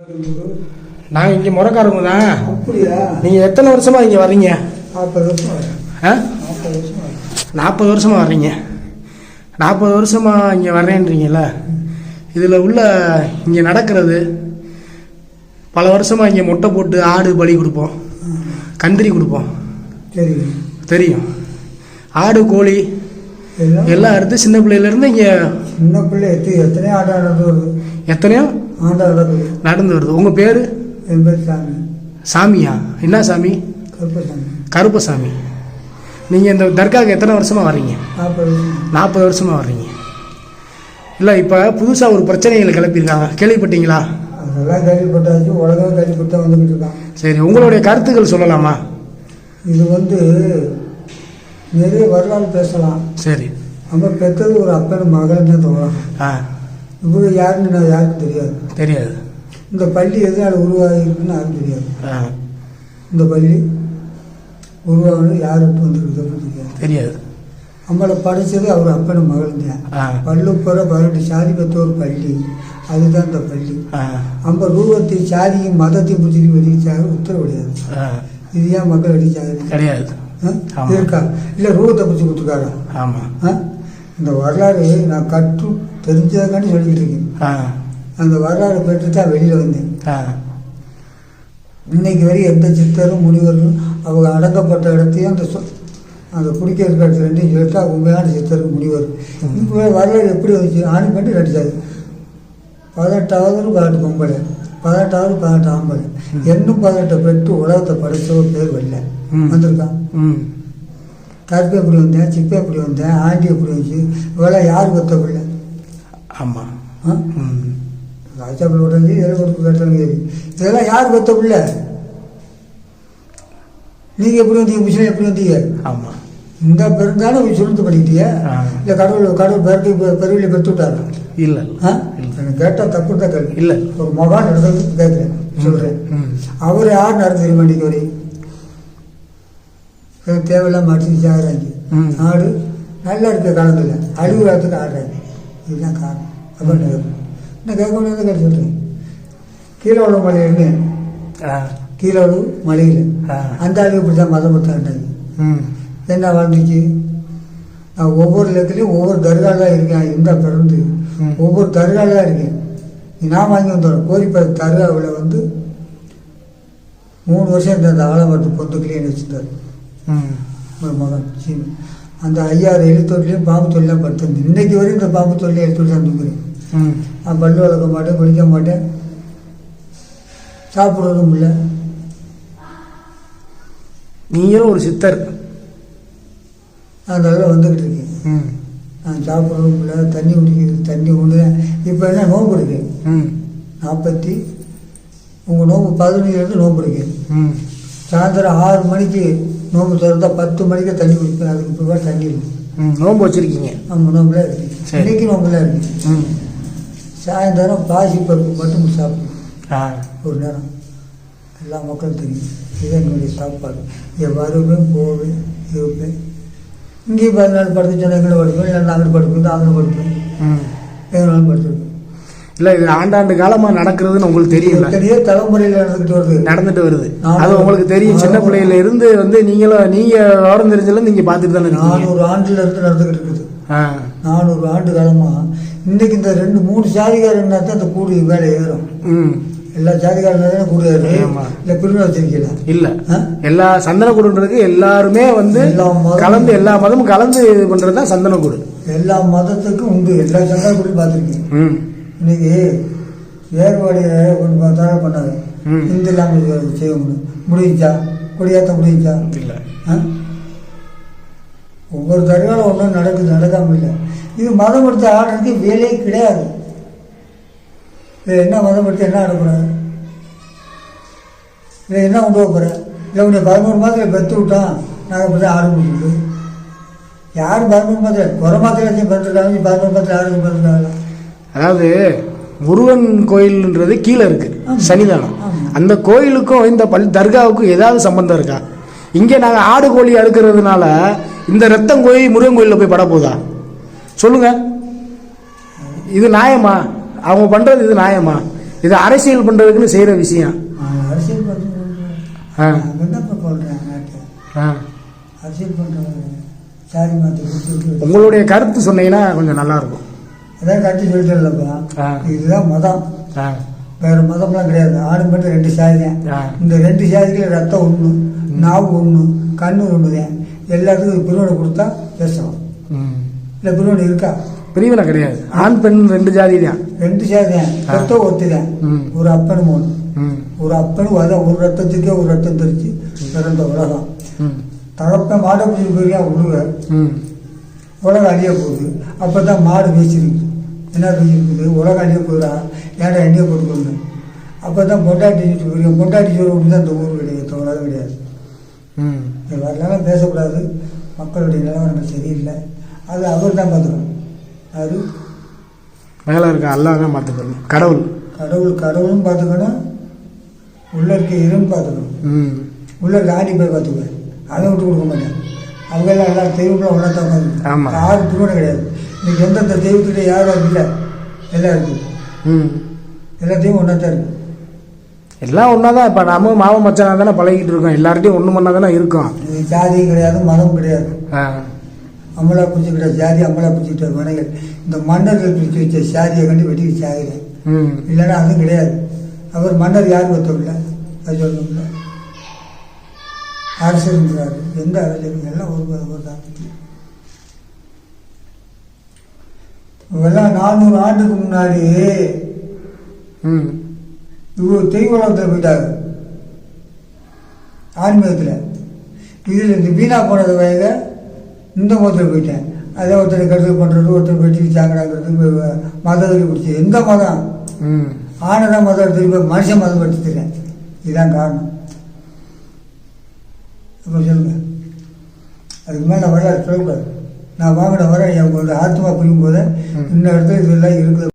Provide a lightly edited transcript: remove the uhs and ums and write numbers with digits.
நாங்கள் இங்கே முறக்காரங்க தான். அப்படியா? நீங்கள் எத்தனை வருஷமாக இங்கே வர்றீங்க? 40 வருஷம். 40 வருஷமாக வர்றீங்க. 40 வருஷமாக இங்கே வர்றேன்றீங்கள, இதில் உள்ள இங்கே நடக்கிறது பல வருஷமாக இங்கே முட்டை போட்டு ஆடு பலி கொடுப்போம், கந்திரி கொடுப்போம். தெரியும். ஆடு கோழி எல்லாம் எடுத்து சின்ன பிள்ளையிலேருந்து இங்கே சின்ன பிள்ளை எத்தனையோ ஆடு நடந்து வருது. எத்தனையோ ஆண்டா நடந்து வருது. உங்கள் பேர்? என் பேர் சாமி. சாமியா? என்ன சாமி? கருப்பசாமி. கருப்பசாமி. நீங்கள் இந்த தர்காவுக்கு எத்தனை வருஷமாக வர்றீங்க? 40 வருஷமாக வர்றீங்க. இல்லை, இப்போ புதுசாக ஒரு பிரச்சனைகளை கிளப்பியிருக்காங்க, கேள்விப்பட்டீங்களா? அதெல்லாம் கேள்விப்பட்டாச்சு, உலகம் கேள்விப்பட்டா வந்துக்கிட்டு இருக்கான். சரி, உங்களுடைய கருத்துக்கள் சொல்லலாமா? இது நிறைய வரலாறு பேசலாம். சரி. நம்ம பெற்றது ஒரு அப்பன் மகன் தான் தோணும். இவங்க யாருன்னு யாருக்கும் தெரியாது. இந்த பள்ளி எதனால உருவாகிருக்குன்னு யாருக்கும் தெரியாது. இந்த பள்ளி உருவாகணும் யாருக்கு வந்துருக்கு தெரியாது. நம்மளை படித்தது அவர் அப்பனும் மகள் தான். பள்ளுப்புற 18 சாதி பெற்ற ஒரு பள்ளி, அதுதான் இந்த பள்ளி. நம்ம ரூபத்தை சாதியும் மதத்தையும் பிடிச்சிட்டு வெளியிச்சாங்க உத்தரவு கிடையாது. இது ஏன் மக்கள் அடிச்சாங்க கிடையாது இருக்கா? இல்லை ரூபத்தை பிடிச்சி கொடுத்துருக்காரா? ஆமாம். இந்த வரலாறு நான் கற்று தெரிஞ்சதுக்காண்டி சொல்லிக்கிட்டு இருக்கேன். அந்த வரலாறு பெற்று தான் வெளியில் வந்தேன். இன்னைக்கு வரையும் எந்த சித்தரும் முனிவரும் அவங்க அடங்கப்பட்ட இடத்தையும் அந்த குடிக்கிறது இடத்துல ரெண்டையும் சொல்லிட்டு உண்மையான சித்தர் முனிவர். இப்போ வரலாறு எப்படி வந்துச்சு? ஆணி பண்ணி நடிச்சாரு. 18வது 18 பொம்பளை, 18வது 18 ஆம்பளை, இன்னும் 18 பெற்று உலகத்தை படைச்ச பேர் வரல வந்திருக்கான். கருப்பு எப்படி வந்தேன், சிப்பை எப்படி வந்தேன், ஆண்டி எப்படி வந்துச்சு, இவெல்லாம் யார் பெற்ற பிள்ளை? ஆமாம். ராஜா பிள்ளை உடஞ்சி எதிர்ப்பு கேட்டாலும் சரி, இதெல்லாம் யார் பெற்ற பிள்ளை? நீங்கள் எப்படி வந்தீங்க? முஸ்லீம் எப்படி வந்தீங்க? ஆமாம். இந்த பெருந்தாலும் போய் சுருத்து பண்ணிக்கிட்டியா? இல்லை கடவுள் பெருவிலை பெற்று விட்டாரு? இல்லை. எனக்கு கேட்டால் தப்பு தான் கேள்வி. இல்லை, ஒரு மகான் நடந்தது கேட்குறேன், சொல்கிறேன். அவர் யார் நடந்து தெரியுமா? இன்னைக்கு வரை தேவையில்லாம அடிச்சு ஆடுறாங்க. நாடு நல்லா இருக்க காலத்தில் அழிவு காலத்துக்கு ஆடுறாங்க. இதுதான் காரணம். அப்படின்னு இன்னும் கேட்க முடியாத கேட்டு சொல்கிறேன். கீழோடு மலையில்னு கீழோடு மலையில் அந்த அழிவு இப்படி தான் மதம் பத்தாண்டாங்க. என்ன வாழ்ந்துச்சு? நான் ஒவ்வொரு இடத்துலையும் ஒவ்வொரு தர்காலாக இருக்கேன். இந்த பிறந்து ஒவ்வொரு தர்காலாக இருக்கேன். நான் வாங்கி வந்தோம் கோரிப்பது தர்காவில் 3 வருஷம் இந்த ஆலமரத்து பொந்துக்குள்ளேயே வச்சுருந்தார் ஒரு மகன் சீனு. அந்த 5000 எழுத்தொட்டிலையும் பாம்பு தொழிலாம் படுத்திருந்தேன். இன்னைக்கு வரையும் இந்த பாம்பு தொழிலை எழுத்தொழி தான் தூக்குறேன். நான் பல்லு வளர்க்க மாட்டேன், குளிக்க மாட்டேன், சாப்பிட்றதும் இல்லை. நீங்களும் ஒரு சித்தர். நான் நல்லா வந்துக்கிட்டு இருக்கேன். நான் சாப்பிட்றதும் இல்லை, தண்ணி குடிக்கிறது, தண்ணி உண்டுறேன். இப்போ என்ன நோன்பு இருக்கேன். 40 உங்கள் நோம்பு 15 நோன்பு இருக்கேன். சாயந்தரம் 6 மணிக்கு நோம்பு திறந்தா 10 மணிக்கு தண்ணி குடிப்பேன். அதுக்கு இப்போ தண்ணி இருக்கு. நோம்பு வச்சுருக்கீங்க? ஆமாம், நோம்புலாம் இருக்கு. இன்னைக்கு நோம்புலாம் இருக்கு. சாயந்தரம் பாசி பருப்பு மட்டும் சாப்பிடுவேன் ஒரு நேரம். எல்லா மக்களும் தெரியும். இதுதான் என்னுடைய சாப்பாடு. வருவேன், போவேன், இருப்பேன். இங்கேயும் 14 படுத்து சொன்னால் எங்கே படுப்பேன், இல்லை அங்கே படுப்பேன், அங்கே படுப்பேன், எங்கேனாலும் படுத்துருப்பேன். இல்லை, இது ஆண்டாண்டு காலமாக நடக்கிறதுன்னு உங்களுக்கு தெரியல. பெரிய தலைமுறையில் நடந்துட்டு வருது. அது உங்களுக்கு தெரியும். சின்ன பிள்ளையில இருந்து நீங்கள் விவரம் தெரிஞ்சல நீங்கள் பார்த்துட்டு தானே 400 ஆண்டுல இருந்து நடந்துகிட்டு இருக்குது. 400 ஆண்டு காலமாக இன்னைக்கு இந்த 2-3 ஜாதிகாரன் தான் இந்த கூடி வேலை ஏறும். எல்லா ஜாதிகாரன் தானே கூடி ஏறும். இல்லை பிரிவு வச்சிருக்கீங்களா? இல்லை, எல்லா சந்தனக்கூடுன்றது எல்லாருமே கலந்து, எல்லா மதமும் கலந்து இது பண்ணுறது தான் சந்தனக்கூடு. எல்லா மதத்துக்கும் உண்டு. எல்லா சந்தனக்கூடையும் பார்த்துருக்கீங்க. இன்னைக்கு வேறுபாடியை கொண்டு பார்த்தாலும் பண்ணாது. இந்து இல்லாமல் செய்ய முடிஞ்சா கொடியாற்ற முடிஞ்சா? இல்லை. ஒவ்வொரு தடவையும் ஒன்றும் நடக்காமல் இல்லை. இது மதம் எடுத்து ஆடுறதுக்கு வேலையே கிடையாது. என்ன மதம் எடுத்து என்ன ஆடக்கூடாது? இல்லை என்ன கொண்டு போக போகிறேன்? இல்லை உன்னை 13 மாதத்தில் பெற்று விட்டான், நாங்கள் இப்படி தான் ஆடு முடியுது. யாரும் 13 மாதத்தில் குறை மாதத்தில் பிறந்திருக்காங்க, 13 மாதத்தில் ஆடு பிறந்திருக்காங்க. அதாவது முருகன் கோயில்ன்றது கீழே இருக்கு, சன்னிதானம். அந்த கோயிலுக்கும் இந்த தர்காவுக்கும் ஏதாவது சம்பந்தம் இருக்கா? இங்கே நாங்கள் ஆடு கோழி அறுக்கிறதுனால இந்த ரத்தம் கோயில் முருகன் கோயிலில் போய் பட போதா? சொல்லுங்க, இது நியாயமா? அவங்க பண்றது இது நியாயமா? இது அரசியல் பண்ணுறதுக்குன்னு செய்கிற விஷயம். அரசியல் பண்ணுறது என்னப்பா சொல்கிறேன் நாட்டு அரசியல் பண்ணுறது சாதி மாற்றி உங்களுடைய கருத்து சொன்னீங்கன்னா கொஞ்சம் நல்லாயிருக்கும். அதான் கருத்து சொல்லிட்டேன்லப்பா, இதுதான் மதம், வேறு மதம்லாம் கிடையாது. ஆடு மட்டும் 2 சாதி தான். இந்த 2 சாதிக்குள்ள ரத்தம் ஒன்று, நாவு ஒன்று, கண்ணு ஒன்று தான். எல்லாத்துக்கும் பிரிவினை கொடுத்தா பேசலாம். இல்லை பிரிவினை இருக்கா? பிரிவினை கிடையாது. ஆண் பெண் 2 ஜாதி தான். 2 சாதி தான். ரத்தம் ஒத்து தான். ஒரு அப்பனும் ஒன்று. ஒரு அப்பனும் அதான் ஒரு ரத்தத்துக்கே ஒரு ரத்தம் தெரிச்சு பிறந்த உலகம். தகப்ப மாடை பிடிச்சி போயிருக்கா உழுவ உலகம் அழிய போகுது. அப்போ தான் மாடு பேசிருக்கு. என்ன பேசிருக்குது? உலகம் அழிய போகுதா, ஏன்டா எண்ணெயை போட்டுக்கோங்க. அப்போ தான் பொண்டாட்டி போயிருக்கோம். பொண்டாட்டி சோறு தான் இந்த ஊர் கிடையாது, உலகம் கிடையாது. இது வரலாம் பேசக்கூடாது. மக்களுடைய நிலவரங்கள் சரியில்லை. அது அவர் தான் பார்த்துக்கணும். அது மேலே இருக்க அல்லாஹ் தான் பார்த்துக்கணும். கடவுளும் பார்த்துக்கணும். உள்ள இருக்க இருந்து பார்த்துக்கணும். உள்ள இருக்க ஆடி போய் பார்த்துக்குவேன். அதை விட்டு கொடுக்க மாட்டேன். அவங்கெல்லாம் எல்லாம் தெய்வங்களும் ஒன்றா தான் பார்த்துக்கணும். யாரும் திருமணம் கிடையாது. இன்னைக்கு எந்தெந்த தெய்வத்துக்கிட்ட யாரும் இல்லை, எல்லாம் இருக்குது. எல்லா தெய்வம் ஒன்றா தான் இருக்கு. எல்லாம் ஒன்றா தான். இப்போ நம்ம மாம மச்சானா தானே பழகிட்டு இருக்கோம். எல்லார்ட்டையும் ஒன்று மண்ணா தானே இருக்கும். இது ஜாதியும் கிடையாது, மதம் கிடையாது. அம்மளா பிடிச்சி கிடையாது. ஜாதி அம்மளா பிடிச்சிக்கிட்ட மனைகள் இந்த மன்னர்கள் பிடிச்சி வச்ச சாதியை கண்டு வெட்டி சாகிறேன். இல்லைன்னா அதுவும் கிடையாது. அவர் மன்னர் யாரும் ஒத்தவில்லை, அது சொல்லணும்ல. அரசர் எந்த அரசர் எல்லாம் ஒரு தான். இவெல்லாம் 400 ஆண்டுக்கு முன்னாடி இவர் தெய்வலத்தில் போயிட்டாரு ஆன்மீகத்தில். இதில் இந்த வீணா போனது வயக இந்த மதத்தில் போயிட்டேன். அதே ஒருத்தர் கருத்து பண்ணுறது, ஒருத்தர் வெட்டி சாங்கடாங்கிறது, மதத்தில் பிடிச்சி. எந்த மதம் ஆனதான் மதம் திருப்பி மனுஷன் மதம் படிச்சுக்கிறேன். இதுதான் காரணம். இப்போ சொல்லுங்க, அதுக்கு மேலே வரலாறு சொல்லக்கூடாது. நான் வாங்கின வர என் ஆத்மா புரியும் போது இன்னும் இடத்துல இதெல்லாம் இருக்குது.